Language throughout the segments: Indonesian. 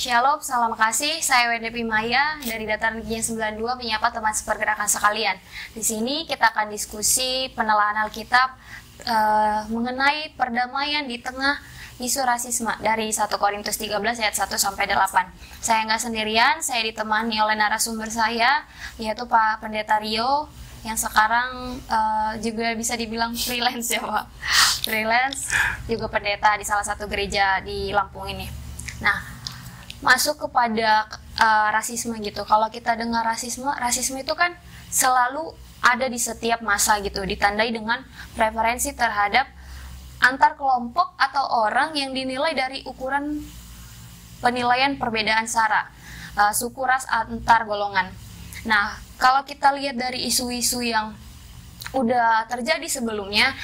Shalom, salam kasih. Saya WDP Maya dari Dataran Tinggi 92 menyapa teman sepergerakan sekalian. Di sini kita akan diskusi penelaahan Alkitab mengenai perdamaian di tengah isu rasisme dari 1 Korintus 13 ayat 1 sampai 8. Saya nggak sendirian, saya ditemani oleh narasumber saya, yaitu Pak Pendeta Rio, yang sekarang juga bisa dibilang freelance ya Pak. Freelance, juga pendeta di salah satu gereja di Lampung ini. Nah, masuk kepada rasisme gitu. Kalau kita dengar rasisme itu kan selalu ada di setiap masa gitu, ditandai dengan preferensi terhadap antar kelompok atau orang yang dinilai dari ukuran penilaian perbedaan sara, suku, ras, antar golongan. Nah, kalau kita lihat dari isu-isu yang udah terjadi sebelumnya,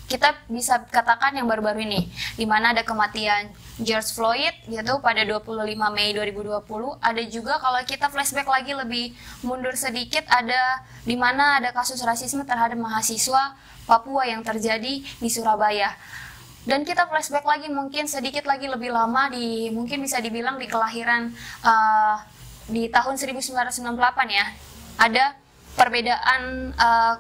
kita bisa katakan yang baru-baru ini, di mana ada kematian George Floyd gitu pada 25 Mei 2020. Ada juga kalau kita flashback lagi lebih mundur sedikit, ada di mana ada kasus rasisme terhadap mahasiswa Papua yang terjadi di Surabaya. Dan kita flashback lagi mungkin sedikit lagi lebih lama, mungkin bisa dibilang di kelahiran di tahun 1998 ya. Ada perbedaan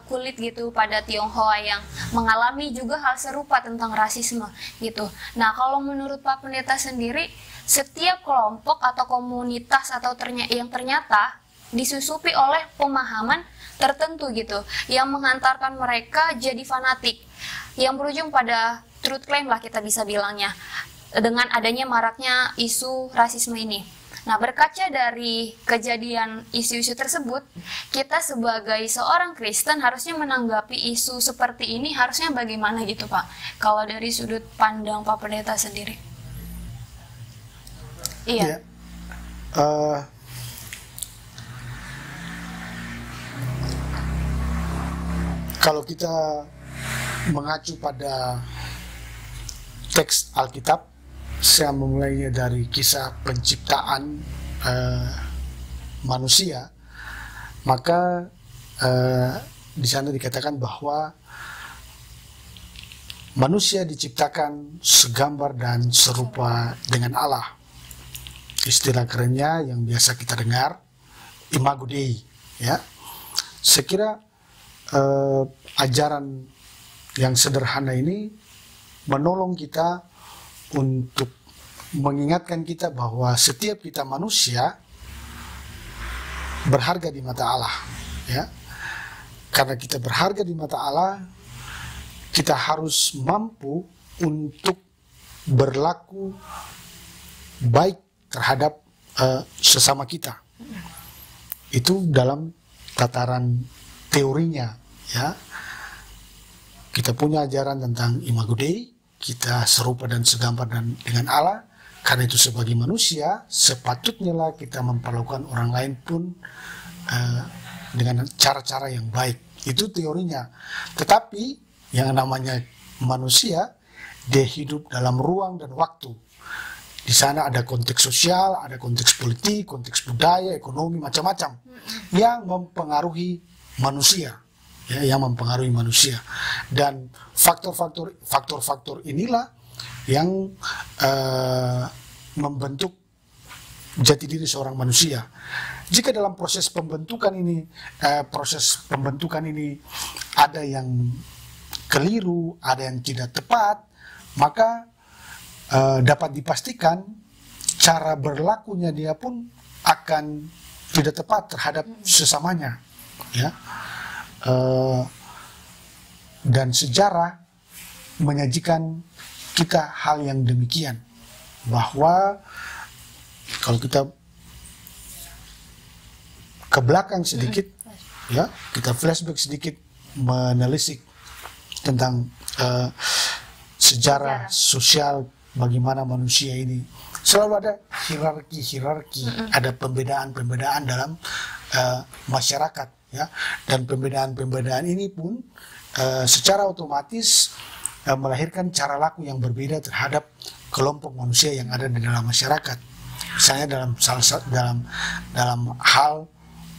kulit gitu pada Tionghoa yang mengalami juga hal serupa tentang rasisme gitu. Nah, kalau menurut Pak Pendeta sendiri, setiap kelompok atau komunitas atau yang ternyata disusupi oleh pemahaman tertentu gitu, yang menghantarkan mereka jadi fanatik, yang berujung pada truth claim lah kita bisa bilangnya, dengan adanya maraknya isu rasisme ini. Nah, berkaca dari kejadian isu-isu tersebut, kita sebagai seorang Kristen harusnya menanggapi isu seperti ini harusnya bagaimana gitu Pak? Kalau dari sudut pandang Pak Pendeta sendiri. Iya. Kalau kita mengacu pada teks Alkitab, saya memulainya dari kisah penciptaan manusia, maka di sana dikatakan bahwa manusia diciptakan segambar dan serupa dengan Allah. Istilah kerennya yang biasa kita dengar, Imago Dei, ya. Saya kira ajaran yang sederhana ini menolong kita untuk mengingatkan kita bahwa setiap kita manusia berharga di mata Allah, ya. Karena kita berharga di mata Allah, kita harus mampu untuk berlaku baik terhadap sesama kita. Itu dalam tataran teorinya, ya. Kita punya ajaran tentang Imago Dei, kita serupa dan segambar dengan Allah. Karena itu sebagai manusia sepatutnya lah kita memperlakukan orang lain pun dengan cara-cara yang baik. Itu teorinya. Tetapi yang namanya manusia, dia hidup dalam ruang dan waktu. Di sana ada konteks sosial, ada konteks politik, konteks budaya, ekonomi, macam-macam yang mempengaruhi manusia. Ya, yang mempengaruhi manusia, dan faktor-faktor inilah yang membentuk jati diri seorang manusia. Jika dalam proses pembentukan ini ada yang keliru, ada yang tidak tepat, maka dapat dipastikan cara berlakunya dia pun akan tidak tepat terhadap sesamanya, ya. Dan sejarah menyajikan kita hal yang demikian, bahwa kalau kita ke belakang sedikit, ya, kita flashback sedikit menelisik tentang sejarah sosial bagaimana manusia ini selalu ada hierarki, ada pembedaan dalam masyarakat. Ya, dan pembedaan ini pun secara otomatis melahirkan cara laku yang berbeda terhadap kelompok manusia yang ada di dalam masyarakat. Misalnya dalam hal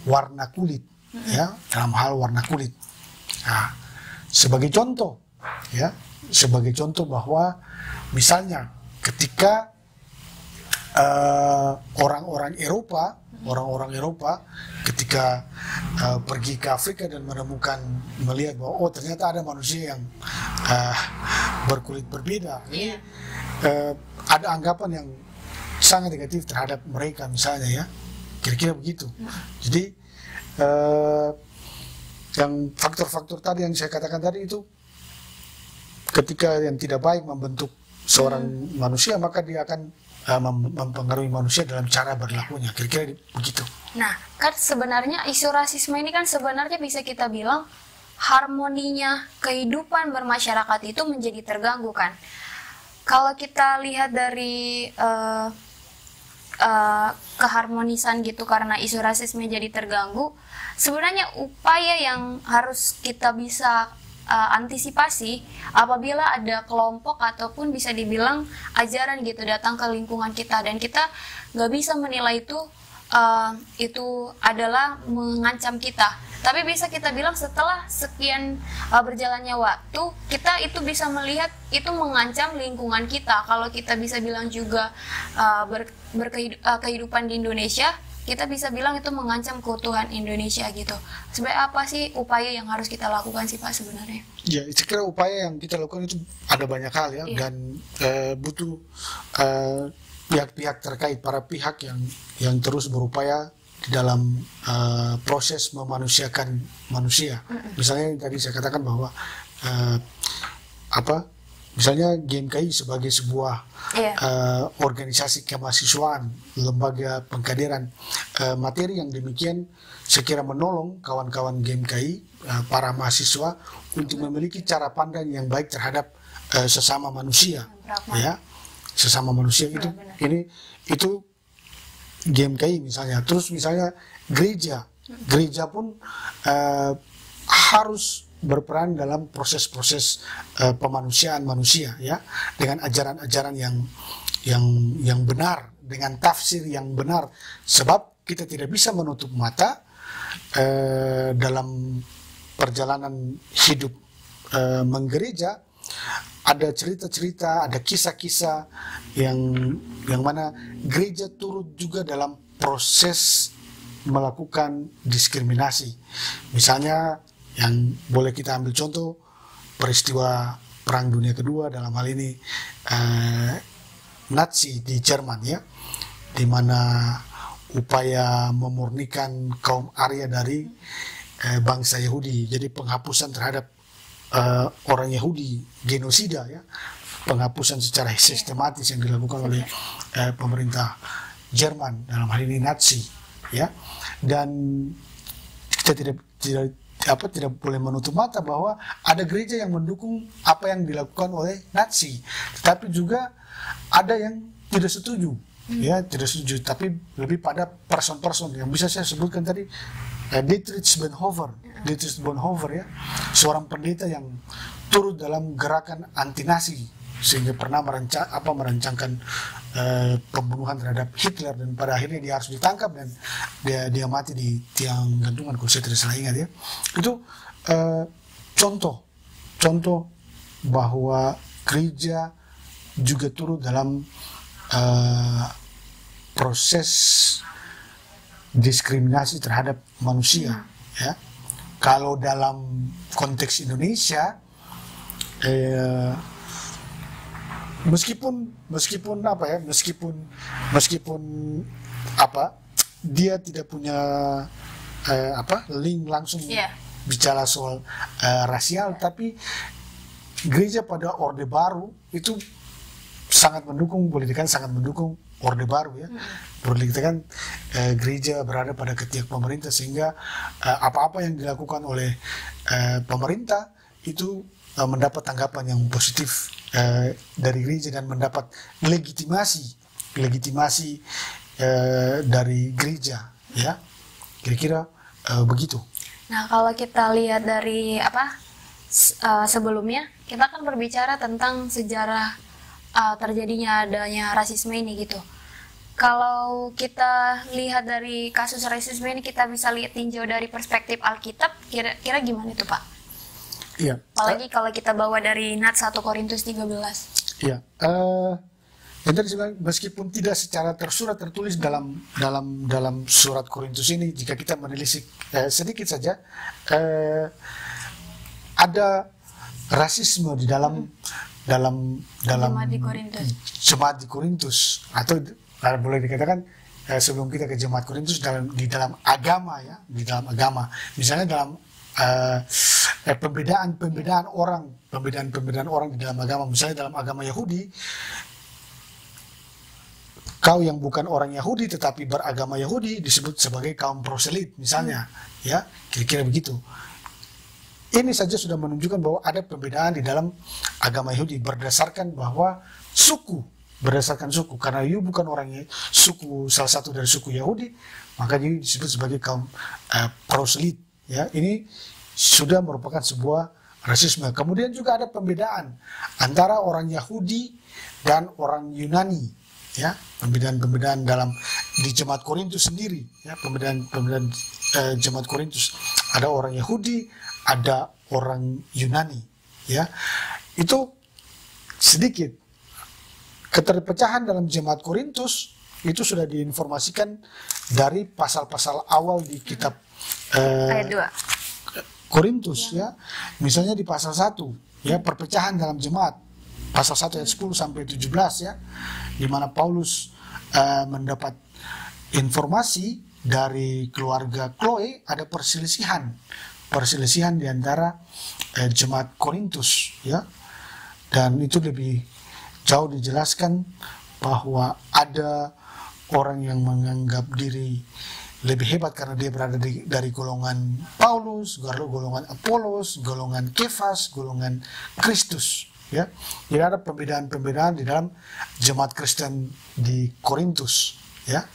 warna kulit, ya, dalam hal warna kulit. Nah, sebagai contoh, ya, bahwa misalnya ketika orang-orang Eropa ketika pergi ke Afrika dan melihat bahwa oh ternyata ada manusia yang berkulit berbeda. Ini ada anggapan yang sangat negatif terhadap mereka misalnya ya, kira-kira begitu. Jadi yang faktor-faktor tadi yang saya katakan tadi itu, ketika yang tidak baik membentuk seorang manusia, maka dia akan mempengaruhi manusia dalam cara berlakunya, kira-kira begitu. Nah, kan sebenarnya isu rasisme ini kan sebenarnya bisa kita bilang harmoninya kehidupan bermasyarakat itu menjadi terganggu kan. Kalau kita lihat dari keharmonisan gitu karena isu rasisme jadi terganggu, sebenarnya upaya yang harus kita bisa antisipasi apabila ada kelompok ataupun bisa dibilang ajaran gitu datang ke lingkungan kita, dan kita nggak bisa menilai itu adalah mengancam kita, tapi bisa kita bilang setelah sekian berjalannya waktu kita itu bisa melihat itu mengancam lingkungan kita. Kalau kita bisa bilang juga kehidupan di Indonesia, kita bisa bilang itu mengancam keutuhan Indonesia gitu. Sebenarnya apa sih upaya yang harus kita lakukan sih Pak sebenarnya? Ya, saya kira upaya yang kita lakukan itu ada banyak hal ya, dan butuh pihak-pihak terkait, para pihak yang terus berupaya di dalam proses memanusiakan manusia. Misalnya tadi saya katakan bahwa misalnya GMKI sebagai sebuah organisasi kemahasiswaan, lembaga pengkaderan, materi yang demikian saya kira menolong kawan-kawan GMKI, para mahasiswa untuk memiliki cara pandang yang baik terhadap sesama manusia, ya, sesama manusia. Itu GMKI misalnya. Terus misalnya gereja pun harus berperan dalam proses-proses pemanusiaan manusia ya, dengan ajaran-ajaran yang benar, dengan tafsir yang benar, sebab kita tidak bisa menutup mata dalam perjalanan hidup menggereja. Ada cerita-cerita, ada kisah-kisah yang mana gereja turut juga dalam proses melakukan diskriminasi. Misalnya yang boleh kita ambil contoh peristiwa Perang Dunia Kedua, dalam hal ini Nazi di Jerman ya, di mana upaya memurnikan kaum Arya dari bangsa Yahudi. Jadi penghapusan terhadap orang Yahudi, genosida ya, penghapusan secara sistematis yang dilakukan oleh pemerintah Jerman, dalam hal ini Nazi ya. Dan kita tidak boleh menutup mata bahwa ada gereja yang mendukung apa yang dilakukan oleh Nazi, tetapi juga ada yang tidak setuju ya, tidak setuju, tapi lebih pada person-person yang bisa saya sebutkan tadi. Dietrich Bonhoeffer ya, seorang pendeta yang turut dalam gerakan anti Nazi, sehingga pernah merancangkan pembunuhan terhadap Hitler, dan pada akhirnya dia harus ditangkap dan dia mati di tiang gantungan, kalau saya tidak salah ingat ya. Itu contoh bahwa gereja juga turut dalam proses diskriminasi terhadap manusia ya. Kalau dalam konteks Indonesia, meskipun dia tidak punya link langsung bicara soal rasial, tapi gereja pada Orde Baru itu sangat mendukung, boleh dikatakan sangat mendukung Orde Baru ya. Boleh dikatakan gereja berada pada ketiak pemerintah, sehingga apa-apa yang dilakukan oleh pemerintah itu mendapat tanggapan yang positif dari gereja dan mendapat legitimasi dari gereja ya, kira-kira begitu. Nah, kalau kita lihat dari sebelumnya kita kan berbicara tentang sejarah terjadinya adanya rasisme ini gitu. Kalau kita lihat dari kasus rasisme ini, kita bisa lihat tinjau dari perspektif Alkitab, kira-kira gimana itu Pak? Iya. Apalagi kalau kita bawa dari Nats 1 Korintus 13. Iya. yang tadi saya bilang, meskipun tidak secara tersurat tertulis dalam surat Korintus ini, jika kita menelisik sedikit saja, ada rasisme di dalam jemaat di Korintus, atau boleh dikatakan sebelum kita ke jemaat Korintus, di dalam agama, ya, di dalam agama, misalnya dalam pembedaan orang di dalam agama. Misalnya dalam agama Yahudi, kau yang bukan orang Yahudi tetapi beragama Yahudi disebut sebagai kaum proselit, misalnya, ya, kira-kira begitu. Ini saja sudah menunjukkan bahwa ada pembedaan di dalam agama Yahudi berdasarkan suku, karena you bukan orang suku, salah satu dari suku Yahudi, maka you disebut sebagai kaum proselit, ya. Ini sudah merupakan sebuah rasisme. Kemudian juga ada pembedaan antara orang Yahudi dan orang Yunani, ya, pembedaan di jemaat Korintus sendiri, ya, pembedaan jemaat Korintus, ada orang Yahudi, ada orang Yunani, ya. Itu sedikit keterpecahan dalam jemaat Korintus itu sudah diinformasikan dari pasal-pasal awal di kitab ayat 2 Korintus, ya. Misalnya di pasal 1, ya, perpecahan dalam jemaat, pasal 1 ayat 10 sampai 17, ya, di mana Paulus mendapat informasi dari keluarga Chloe ada perselisihan di antara jemaat Korintus, ya. Dan itu lebih jauh dijelaskan bahwa ada orang yang menganggap diri lebih hebat karena dia berada dari golongan Paulus, golongan Apolos, golongan Kefas, golongan Kristus, ya. Jadi ada pembedaan-pembedaan di dalam jemaat Kristen di Korintus, ya.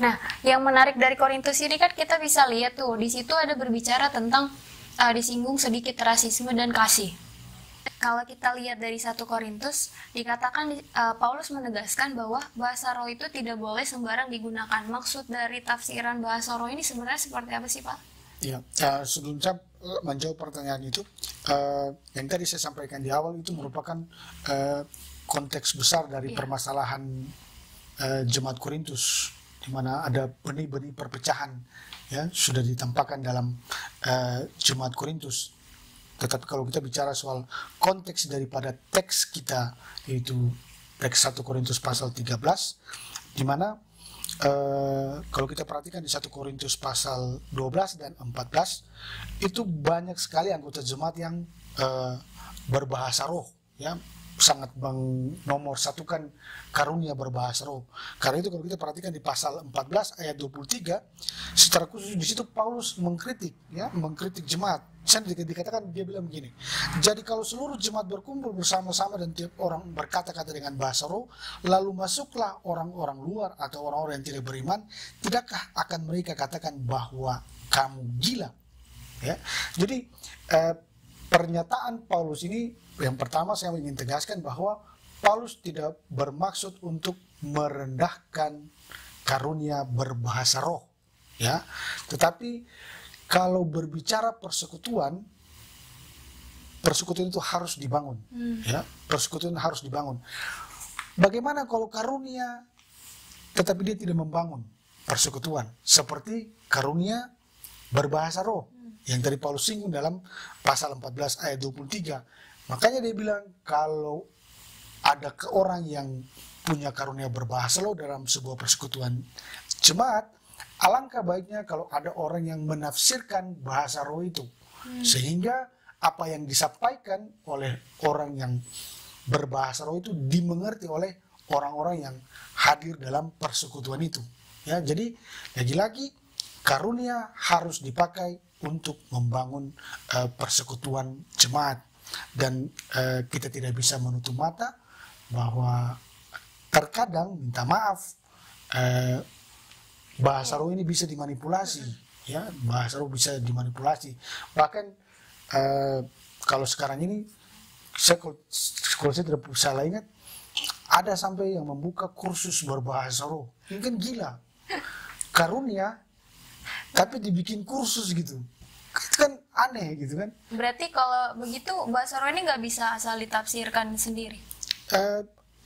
Nah, yang menarik dari Korintus ini kan kita bisa lihat tuh, di situ ada berbicara tentang disinggung sedikit rasisme dan kasih. Kalau kita lihat dari 1 Korintus, dikatakan Paulus menegaskan bahwa bahasa roh itu tidak boleh sembarang digunakan. Maksud dari tafsiran bahasa roh ini sebenarnya seperti apa sih, Pak? Ya, sebelum saya menjawab pertanyaan itu, yang tadi saya sampaikan di awal itu merupakan konteks besar dari permasalahan jemaat Korintus, di mana ada benih-benih perpecahan, ya, sudah ditampakkan dalam jemaat Korintus. Tetapi kalau kita bicara soal konteks daripada teks kita, yaitu teks 1 Korintus pasal 13, di mana kalau kita perhatikan di 1 Korintus pasal 12 dan 14, itu banyak sekali anggota jemaat yang berbahasa roh, ya, sangat nomor satukan karunia berbahasa roh. Karena itu kalau kita perhatikan di pasal 14 ayat 23, secara khusus di situ Paulus mengkritik jemaat. Dikatakan, dia bilang begini, jadi kalau seluruh jemaat berkumpul bersama-sama dan tiap orang berkata-kata dengan bahasa roh, lalu masuklah orang-orang luar atau orang-orang yang tidak beriman, tidakkah akan mereka katakan bahwa kamu gila? Ya, jadi pernyataan Paulus ini, yang pertama saya ingin tegaskan bahwa Paulus tidak bermaksud untuk merendahkan karunia berbahasa roh, ya, tetapi kalau berbicara persekutuan itu harus dibangun, ya, persekutuan harus dibangun. Bagaimana kalau karunia tetapi dia tidak membangun persekutuan, seperti karunia berbahasa roh yang tadi Paulus singgung dalam pasal 14 ayat 23. Makanya dia bilang kalau ada orang yang punya karunia berbahasa roh dalam sebuah persekutuan jemaat, alangkah baiknya kalau ada orang yang menafsirkan bahasa roh itu, sehingga apa yang disampaikan oleh orang yang berbahasa roh itu dimengerti oleh orang-orang yang hadir dalam persekutuan itu. Ya, jadi lagi-lagi karunia harus dipakai untuk membangun persekutuan jemaat, dan kita tidak bisa menutup mata bahwa terkadang, minta maaf, bahasa roh ini bisa dimanipulasi, ya, bahasa roh bisa dimanipulasi. Bahkan kalau sekarang ini, kalau saya tidak salah ingat, ada sampai yang membuka kursus berbahasa roh. Ini kan gila, karunia tapi dibikin kursus gitu, itu kan aneh gitu kan. Berarti kalau begitu bahasa roh ini nggak bisa asal ditafsirkan sendiri?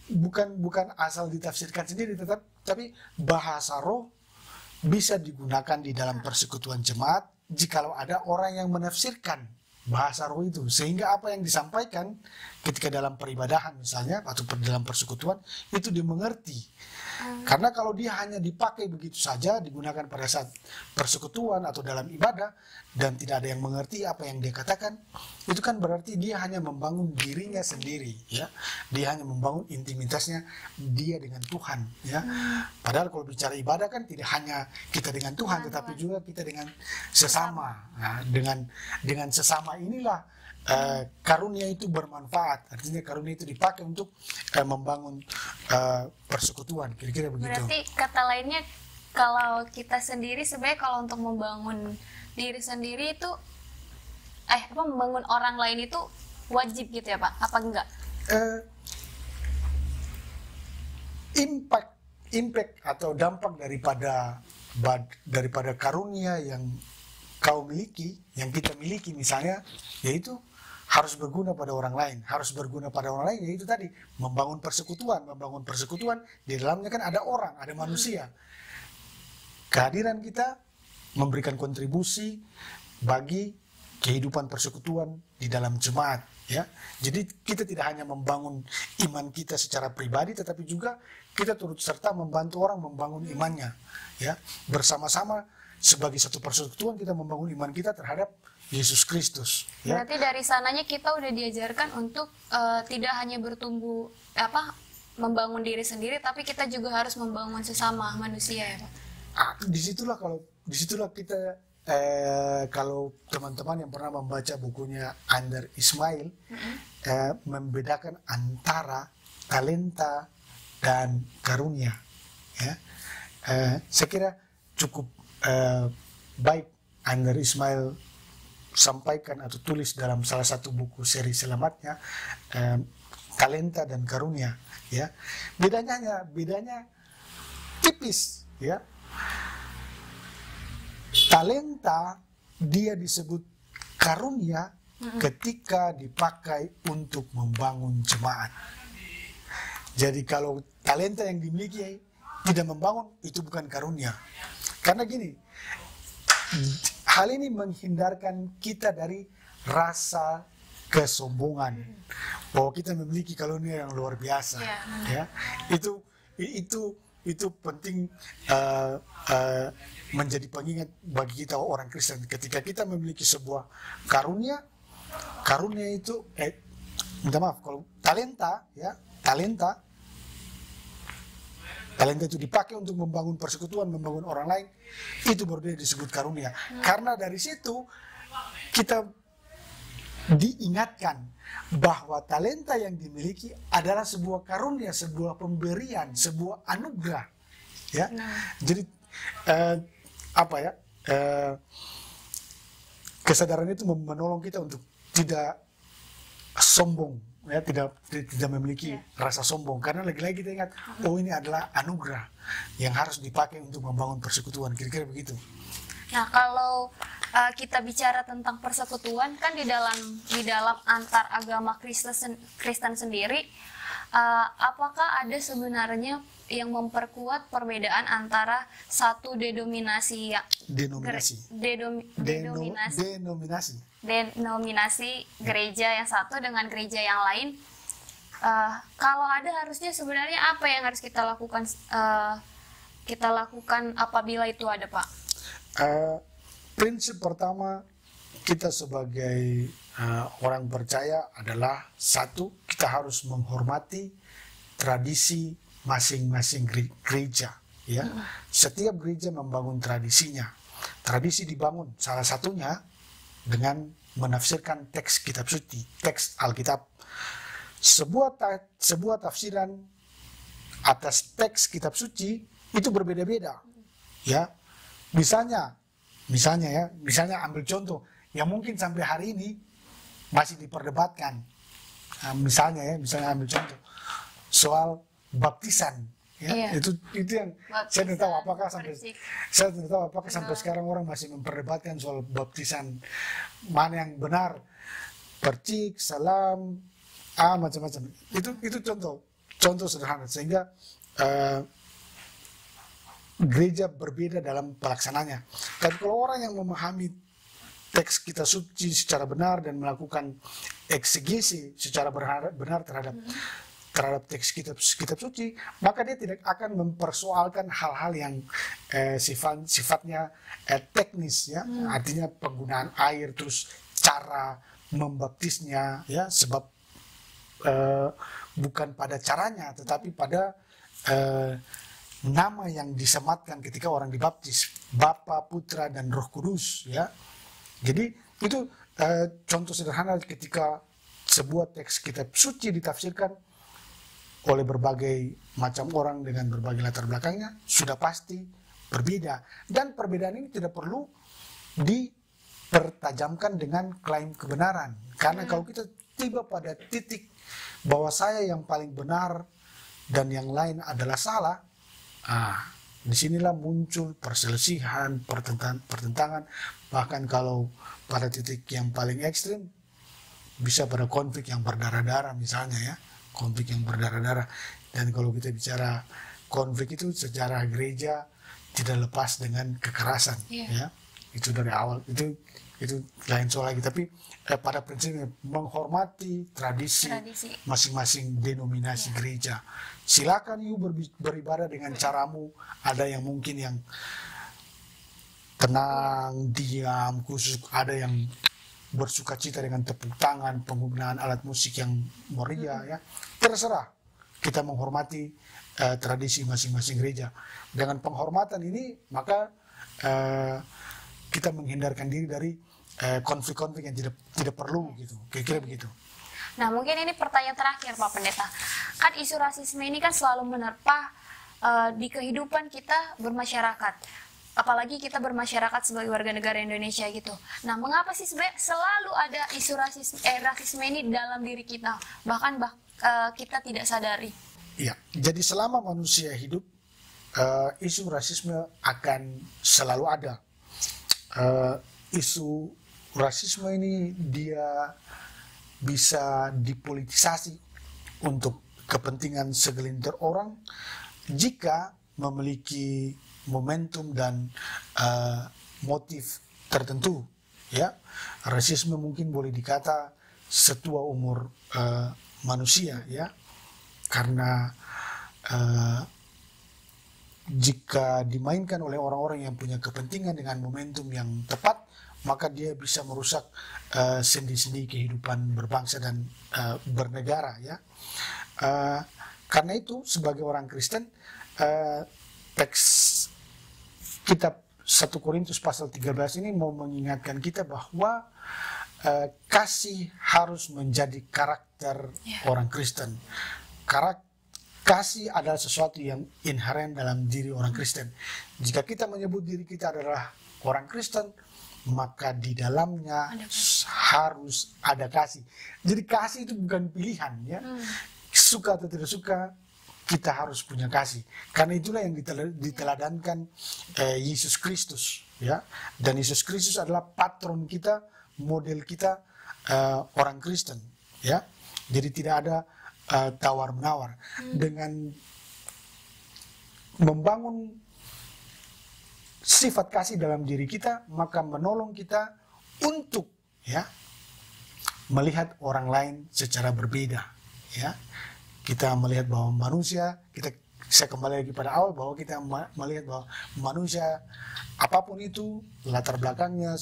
bukan asal ditafsirkan sendiri, tapi bahasa roh bisa digunakan di dalam persekutuan jemaat jikalau ada orang yang menafsirkan bahasa roh itu, sehingga apa yang disampaikan ketika dalam peribadahan misalnya atau dalam persekutuan itu dimengerti. Karena kalau dia hanya dipakai begitu saja, digunakan pada saat persekutuan atau dalam ibadah dan tidak ada yang mengerti apa yang dia katakan, itu kan berarti dia hanya membangun dirinya sendiri, ya. Dia hanya membangun intimitasnya dia dengan Tuhan, ya. Padahal kalau bicara ibadah kan tidak hanya kita dengan Tuhan, tetapi juga kita dengan sesama. Nah, dengan sesama inilah karunia itu bermanfaat. Artinya karunia itu dipakai untuk membangun persekutuan, kira-kira begitu. Berarti kata lainnya, kalau kita sendiri sebenarnya kalau untuk membangun diri sendiri itu membangun orang lain itu wajib gitu ya Pak? Apa enggak? Impact atau dampak daripada karunia yang kau miliki, yang kita miliki misalnya, yaitu harus berguna pada orang lain. Harus berguna pada orang lain, yaitu tadi membangun persekutuan. Membangun persekutuan, di dalamnya kan ada orang, ada manusia. Kehadiran kita memberikan kontribusi bagi kehidupan persekutuan di dalam jemaat, ya. Jadi kita tidak hanya membangun iman kita secara pribadi, tetapi juga kita turut serta membantu orang membangun imannya, ya. Bersama-sama sebagai satu persekutuan kita membangun iman kita terhadap Yesus Kristus. Ya? Berarti dari sananya kita udah diajarkan untuk tidak hanya bertumbuh membangun diri sendiri, tapi kita juga harus membangun sesama manusia ya Pak. Disitulah kita kalau teman-teman yang pernah membaca bukunya Under Ismail, membedakan antara talenta dan karunia. Ya? Saya kira cukup baik Under Ismail sampaikan atau tulis dalam salah satu buku seri selamatnya, talenta dan karunia, ya. Bedanya tipis, ya. Talenta dia disebut karunia ketika dipakai untuk membangun jemaat. Jadi kalau talenta yang dimiliki tidak membangun, itu bukan karunia. Karena gini, hal ini menghindarkan kita dari rasa kesombongan bahwa kita memiliki karunia yang luar biasa, ya. Itu penting menjadi pengingat bagi kita orang Kristen. Ketika kita memiliki sebuah karunia itu minta maaf, kalau talenta itu dipakai untuk membangun persekutuan, membangun orang lain, itu baru dia disebut karunia. Karena dari situ kita diingatkan bahwa talenta yang dimiliki adalah sebuah karunia, sebuah pemberian, sebuah anugerah. Ya, jadi kesadaran itu menolong kita untuk tidak sombong. Ya, tidak memiliki rasa sombong, karena lagi-lagi kita ingat, ini adalah anugerah yang harus dipakai untuk membangun persekutuan, kira-kira begitu. Nah, kalau kita bicara tentang persekutuan kan di dalam antar agama Kristen sendiri, apakah ada sebenarnya yang memperkuat perbedaan antara satu denominasi gereja yang satu dengan gereja yang lain? Kalau ada, harusnya sebenarnya apa yang harus kita lakukan apabila itu ada, Pak? Prinsip pertama kita sebagai orang percaya adalah satu, kita harus menghormati tradisi masing-masing gereja, ya. Setiap gereja membangun tradisinya. Tradisi dibangun salah satunya dengan menafsirkan teks kitab suci, teks Alkitab. Sebuah tafsiran atas teks kitab suci itu berbeda-beda, ya. Misalnya ambil contoh yang mungkin sampai hari ini masih diperdebatkan. Misalnya ambil contoh soal baptisan, ya. Itu yang baptisan, saya tidak tahu apakah sampai sekarang orang masih memperdebatkan soal baptisan mana yang benar, percik, salam, macam-macam. Itu contoh. contoh sederhana sehingga gereja berbeda dalam pelaksananya. Tapi kalau orang yang memahami teks kitab suci secara benar dan melakukan eksegesi secara benar terhadap teks kitab suci, maka dia tidak akan mempersoalkan hal-hal yang sifatnya teknis, ya. Artinya penggunaan air, terus cara membaptisnya, ya, sebab bukan pada caranya tetapi pada nama yang disematkan ketika orang dibaptis, Bapa, Putra, dan Roh Kudus, ya. Jadi itu contoh sederhana ketika sebuah teks kitab suci ditafsirkan oleh berbagai macam orang dengan berbagai latar belakangnya, sudah pasti berbeda. Dan perbedaan ini tidak perlu dipertajamkan dengan klaim kebenaran. Karena kalau kita tiba pada titik bahwa saya yang paling benar dan yang lain adalah salah, disinilah muncul perselisihan, pertentangan. Bahkan kalau pada titik yang paling ekstrim, bisa pada konflik yang berdarah-darah misalnya, ya. Konflik yang berdarah-darah. Dan kalau kita bicara konflik itu secara gereja tidak lepas dengan kekerasan, ya. Itu dari awal, itu lain soal lagi. Tapi pada prinsipnya menghormati tradisi masing-masing denominasi gereja. Silakan you beribadah dengan caramu. Ada yang mungkin yang tenang, diam, khusus. Ada yang bersuka cita dengan tepuk tangan, penggunaan alat musik yang meriah, ya. Terserah, kita menghormati tradisi masing-masing gereja. Dengan penghormatan ini, maka kita menghindarkan diri dari konflik-konflik yang tidak perlu, gitu. Kira-kira begitu. Nah, mungkin ini pertanyaan terakhir, Pak Pendeta. Kan isu rasisme ini kan selalu menerpa di kehidupan kita bermasyarakat. Apalagi kita bermasyarakat sebagai warga negara Indonesia gitu. Nah, mengapa sih sebenarnya selalu ada isu rasisme ini dalam diri kita? Bahkan kita tidak sadari. Iya, jadi selama manusia hidup, isu rasisme akan selalu ada. Isu rasisme ini dia bisa dipolitisasi untuk kepentingan segelintir orang jika memiliki momentum dan motif tertentu, ya. Rasisme mungkin boleh dikata setua umur manusia, ya, karena jika dimainkan oleh orang-orang yang punya kepentingan dengan momentum yang tepat, maka dia bisa merusak sendi-sendi kehidupan berbangsa dan bernegara, ya. Karena itu sebagai orang Kristen, teks kitab 1 Korintus pasal 13 ini mau mengingatkan kita bahwa kasih harus menjadi karakter orang Kristen. Kasih adalah sesuatu yang inheren dalam diri orang Kristen. Jika kita menyebut diri kita adalah orang Kristen, maka di dalamnya harus ada kasih. Jadi kasih itu bukan pilihan, ya. Suka atau tidak suka, kita harus punya kasih. Karena itulah yang diteladankan Yesus Kristus, ya. Dan Yesus Kristus adalah patron kita, model kita, orang Kristen, ya. Jadi tidak ada tawar-menawar. Dengan membangun sifat kasih dalam diri kita, maka menolong kita untuk, ya, melihat orang lain secara berbeda, ya. Kita melihat bahwa manusia, saya kembali lagi pada awal, bahwa kita melihat bahwa manusia apapun itu, latar belakangnya,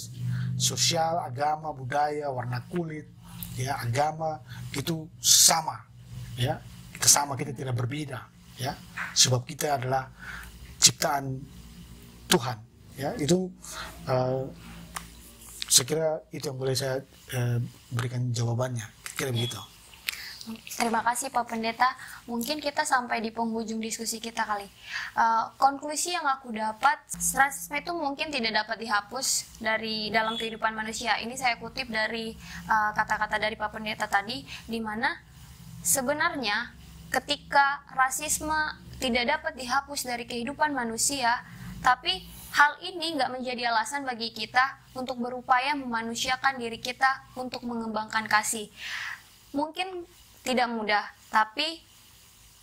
sosial, agama, budaya, warna kulit, ya, agama, itu sama, ya. Kita sama, kita tidak berbeda, ya. Sebab kita adalah ciptaan Tuhan, ya. Itu saya kira itu yang boleh saya berikan jawabannya, kira begitu. Terima kasih Pak Pendeta. Mungkin kita sampai di penghujung diskusi kita kali. Konklusi yang aku dapat, rasisme itu mungkin tidak dapat dihapus dari dalam kehidupan manusia. Ini saya kutip dari kata-kata dari Pak Pendeta tadi, di mana sebenarnya ketika rasisme tidak dapat dihapus dari kehidupan manusia, tapi hal ini nggak menjadi alasan bagi kita untuk berupaya memanusiakan diri kita untuk mengembangkan kasih. Mungkin tidak mudah, tapi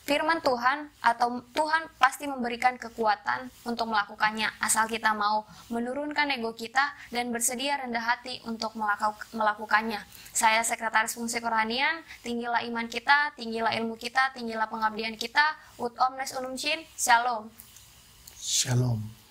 firman Tuhan atau Tuhan pasti memberikan kekuatan untuk melakukannya, asal kita mau menurunkan ego kita dan bersedia rendah hati untuk melakukannya. Saya Sekretaris Fungsi Kerohanian, tinggilah iman kita, tinggilah ilmu kita, tinggilah pengabdian kita. Ut Omnes Unum Shin, Shalom. Shalom.